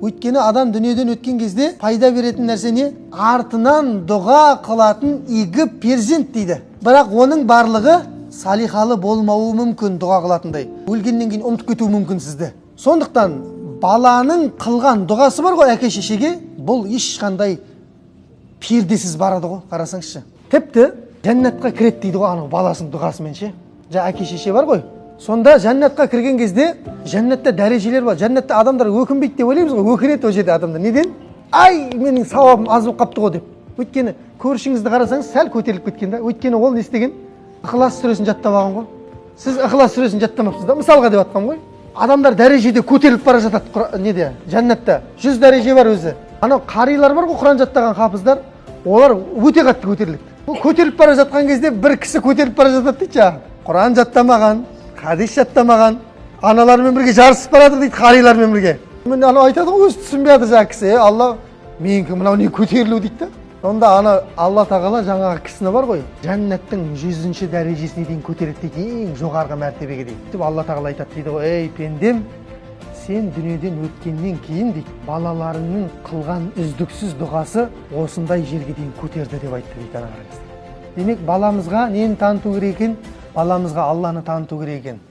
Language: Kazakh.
Өйткені адам дүниеден өткен кезде пайда беретін нәрсе не? Артынан дұға қылатын игі перзент дейді. Бірақ оның барлығы салихалы болмауы мүмкін дұға қылатындай. Өлгеннен кейін ұмытып кетуі мүмкін сізді. Сондықтан баланың қылған дұғасы бар ғой әке шешеге, бұл ешқандай пердесіз барады ғой, қарасаңызшы. Тіпті жәннатқа кіреді дейді ғой анау баласының дұғасымен ше. Әке шеше бар ғой. Сонда жәннатқа кірген кезде жәннатта дәрежелер бар. Жәннатта адамдар өкінбейді деп ойлаймыз ғой, өкінеді ол жерде адамдар. Неден? Ай, менің сауабым аз болып қапты ғой деп. Өйткені көршіңізді қарасаңыз сәл көтеріліп кеткен да. Өйткені ол не істеген? Ықылас сүресін жаттап алған ғой. Сіз Ықылас сүресін жаттамапсыз да, мысалға деп жатқам ғой. Адамдар дәрежеде көтеріліп бара жатады неде? Жәннатта 100 дәреже бар өзі. Анау қарилар бар ғой, Құран жаттаған хафыздар, олар өте қатты көтеріледі. Бұл көтеріліп бара жатқан кезде бір кісі көтеріліп бара жатады дейді. Құран жаттамаған, хадис жаттамаған, аналармен бірге жарысып барады дейді, қарилармен бірге. Мен анау айтады ғой, өзі түсінбей жатыр жаңағы кісі, Алла, менікі мынау не көтерілу дейді да. Сонда ана Алла тағала жаңағы кісіні бар ғой, жәннаттың 100-ші дәрежесіне дейін көтереді дейді, ең жоғарғы мәртебеге дейді. Деп Алла тағала айтады дейді ғой, ей пендем, сен дүниеден өткеннен кейін дейді, балаларыңның қылған үздіксіз дұғасы осындай жерге дейін көтерді деп айтты дейді ана қараңыз. Демек баламызға нені таныту керек екен? Баламызға Алланы таныту керек екен.